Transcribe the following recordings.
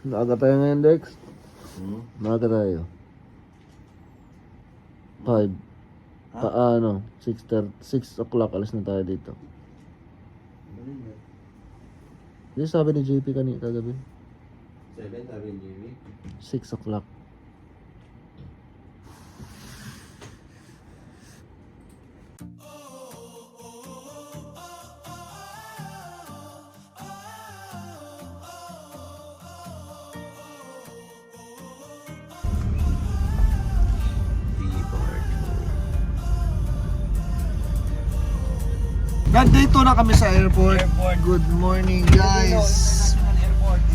Naaga tayo ngayon, Dex. Naaga tayo. 5. Paano? 6 o'clock alis na tayo dito. Hindi sabi ni JP kagabi. 7 sabi ni JP. 6 o'clock. Nandito na kami sa airport. Good morning, guys.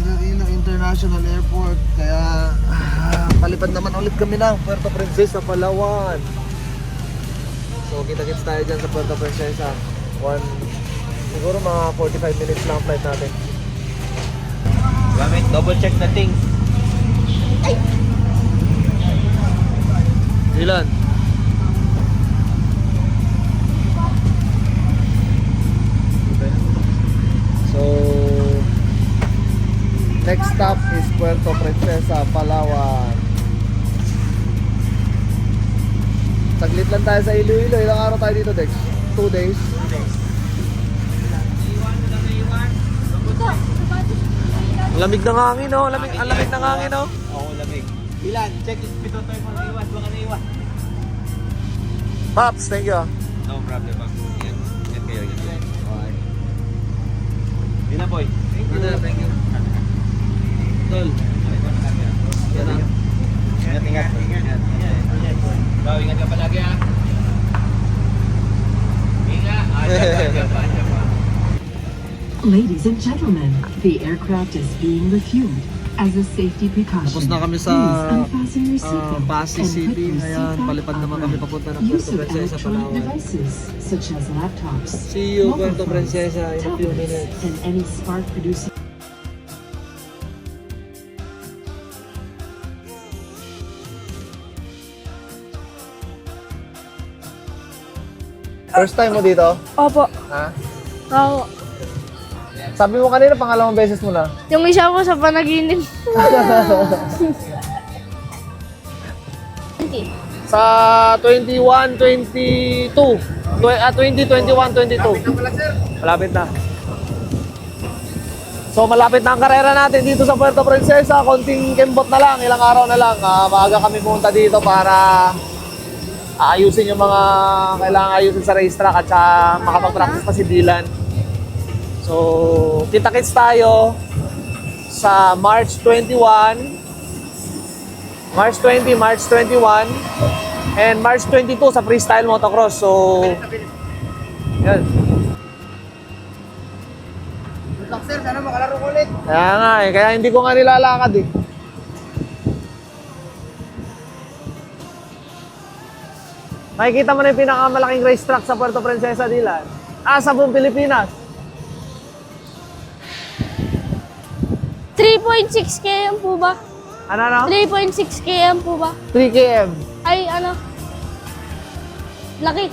Iloilo International Airport. Kaya palipad naman ulit kami ng Puerto Princesa, Palawan. So kita-kits tayo dyan sa Puerto Princesa. Siguro mga 45 minutes lang flight natin. Gamit, double check na things. Ilan? So next stop is Puerto Princesa, Palawan. Saglit lang tayo sa Iloilo. Ilang araw tayo dito, Dex? 2 days? 2 days. Ang lamig ng hangin, oh. Ang lamig ng hangin, oh. Oo, lamig. Ilan? Check it. Pito tayo mga iwas. Baka na iwas. Pops, thank you. No problem, Bob. Yan. Yan kayo. Yan. Okay. Yun na, boy. Thank you. Tol. Yan na. Ingat. Bob, ingat ka palagi, ha. Ingat. Diyan pa. Ladies and gentlemen, the aircraft is being refueled. As a safety precaution, Tapos na kami sa please unfasten your seatbelt Pasig and put City. your Ayan, seatbelt palipad naman kami papunta ng Use Puerto of Princesa, electronic Palawan. devices such as laptops, See you, mobile Puerto phones, Princesa, in a few tablets, minutes. and any spark-producing. First time mo dito? Opo. Ha? Ako. Sabi mo kanina, pangalawang beses mo na. Yung isa po sa panaginip. Sa 21, 22. 20, 21, 22. Malapit na. So malapit na ang karera natin dito sa Puerto Princesa. Konting kembot na lang, ilang araw na lang. Maaga kami pumunta dito para ayusin yung mga kailangan ayusin sa racetrack at saka makapag-practice pa si Dylan. So, kita-kits tayo sa March 21, March 20, March 21, and March 22 sa freestyle motocross. So, yan. Sir, sana makalaro ulit. Kaya nga eh, kaya hindi ko nga nilalakad eh. Makikita mo na yung pinakamalaking racetrack sa Puerto Princesa, Dylan. Sa buong Pilipinas. 3.6 km po ba? Ano? 3.6 km po ba? 3 km. Ay, ano? Laki.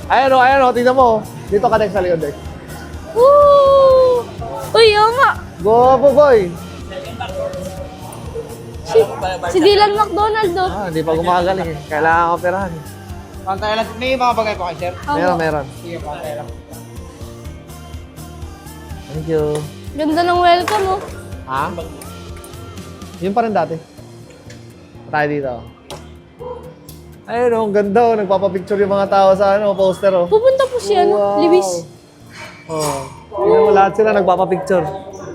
Ayan o, tingnan mo. Dito ka sa likod, Dex. Woo! Uy, oo nga. Go, boy! Si Dylan McDonald, do. Hindi pa gumagaling eh. Kailangan operahan. Pantay lang. May mga bagay pa kayo, sir. Meron. Sige, pantay lang. Thank you. Ganda ng welcome, oh. Ha? Yun pa rin dati. Tayo dito. Ayun oh, ang ganda oh. Nagpapapicture yung mga tao sa poster oh. Pupunta po siya, no? Libis. Oh. Tingnan mo, lahat sila nagpapapicture.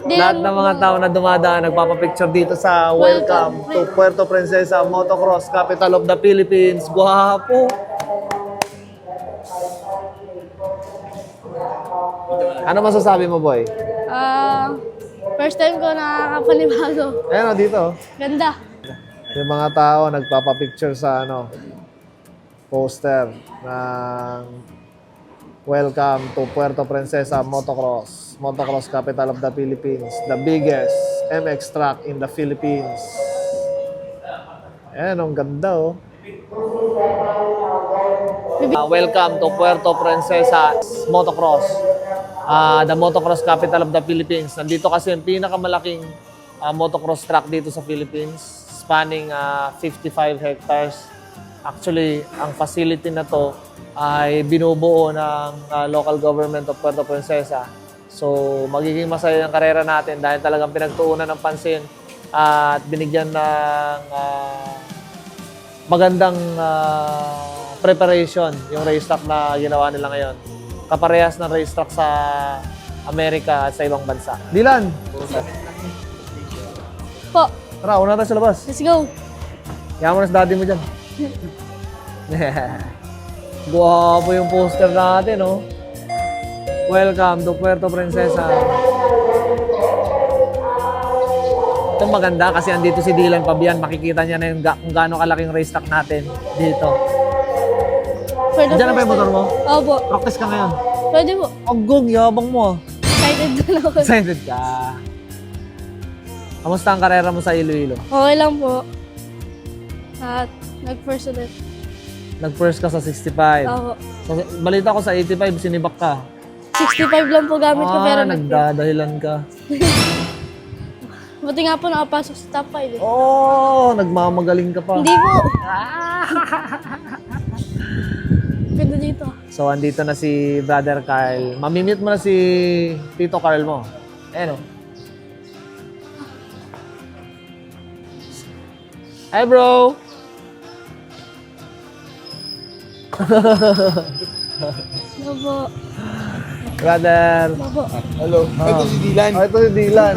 Lahat ng mga tao na dumadaan nagpapapicture dito sa Welcome to Puerto Princesa Motocross, Capital of the Philippines. Guwapo. Ano masasabi mo, boy? First time ko nakakapanibago. Ayan o, dito. Ganda. Yung mga tao nagpapapicture sa poster ng Welcome to Puerto Princesa Motocross. Motocross Capital of the Philippines. The biggest MX track in the Philippines. Ayan, ang ganda oh. Welcome to Puerto Princesa Motocross. The motocross capital of the Philippines. Nandito kasi yung pinakamalaking motocross track dito sa Philippines, spanning 55 hectares. Actually, ang facility na to ay binubuo ng local government of Puerto Princesa. So, magiging masaya ang karera natin dahil talagang pinagtuunan ng pansin at binigyan ng magandang preparation yung racetrack na ginawa nila ngayon. Kaparehas ng racetrack sa Amerika at sa ibang bansa. Dylan! Po, Tara, una tayo sa labas. let's go. Kaya mo na sa daddy mo dyan. Guwapo yung poster natin, oh. Welcome to Puerto Princesa. Ito maganda kasi andito si Dylan Pabian. Makikita niya na yung kung gaano kalaking racetrack natin dito. For the Diyan na ba yung first motor mo? time. Opo. Practice ka ngayon. Pwede po. Agong, yabang mo, ah. Excited na ako. Excited ka. Kamusta ang karera mo sa Iloilo? Okay lang po. At nag-first ulit. Nag-first ka sa 65. Ako. So, balita ko sa 85, sinibak ka. 65 lang po gamit ko pero nagdadahilan ka. Buti nga po nakapasok sa top 5 eh. Oh, nagmamagaling ka pa. Hindi po. Ganda dito. So, andito na si Brother Carl. Mamimit mo na si Tito Carl mo. Ayan o. Hi, bro! Ano po? Brother. Ano po? Hello. Ito si Dylan. Oh, ito si Dylan.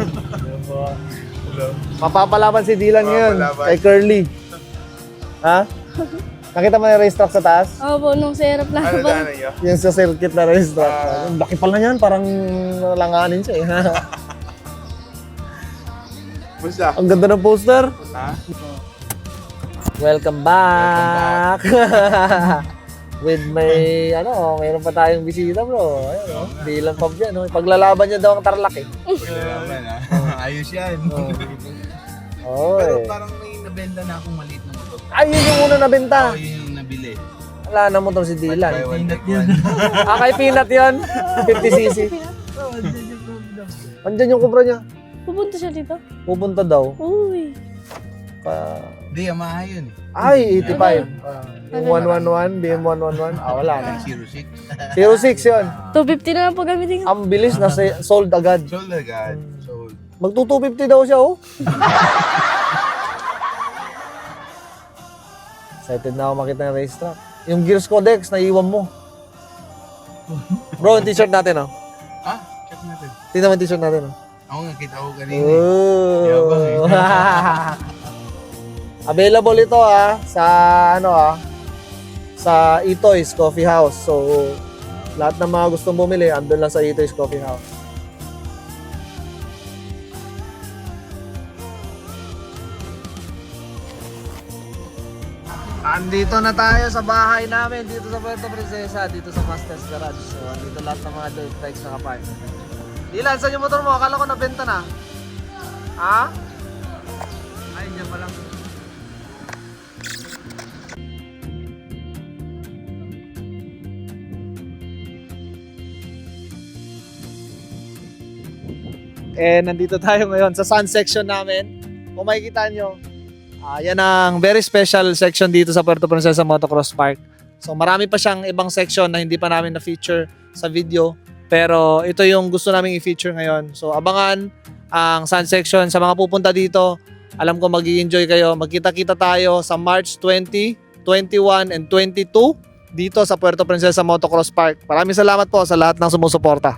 Hello. Mapapalaban si Dylan ngayon. Mapapalaban. Kay Curly. Ha? Nakita mo na yung racetrack sa taas? Ako po, nung serap lang Ano po. daanan niyo? Yung sa circuit na racetrack. Yung laki pala niyan. Parang langanin siya eh. Basta. Ang ganda ng poster. Ha? Welcome back! With may, mayroon pa tayong bisita, bro. Ayun, di lang pub yan. Paglalaban niya daw ang Tarlac eh. Pagkalaman ha. Ayos yan. Oh. Pero parang may nabenta na akong maliit na motor. Ay, yun yung una nabenta. Oo, yun yung nabili. Wala na motor si Dylan. Buy one, take one. Kay Peanut yun. 50cc. Andyan yung kubra niya. Pupunta siya dito. Pupunta daw. Uy. Hindi, Yamaha yun eh. Ay, 85. Yung 111, BM111. Wala na. 06. 06 yun. 250 na lang po gamitin ko. Ang bilis na sold agad. Sold agad. Sold. Magto 250 daw siya, oh. Excited na ako makita ng racetrack. Yung Gears Codex, naiwan mo. Bro, yung t-shirt natin, oh. Ah, check natin. Tingnan mo yung t-shirt natin, oh. Ako nga, kita ko kanina eh. Oh. Yabang eh. Available ito, sa, sa Itoys Coffee House. So, lahat ng mga gustong bumili, andun lang sa Itoys Coffee House. Andito na tayo sa bahay namin dito sa Puerto Princesa, dito sa Masters Garage. So, andito lahat ng mga dirt bikes nakapark. Ilan, saan yung motor mo? Akala ko nabenta na. Ha? Ay, dyan pa lang. Nandito tayo ngayon sa sun section namin. Kung makikita nyo, yan ang very special section dito sa Puerto Princesa Motocross Park. So marami pa siyang ibang section na hindi pa namin na-feature sa video. Pero ito yung gusto namin i-feature ngayon. So abangan ang sun section sa mga pupunta dito. Alam ko mag-i-enjoy kayo. Magkita-kita tayo sa March 20, 21, and 22 dito sa Puerto Princesa Motocross Park. Maraming salamat po sa lahat ng sumusuporta.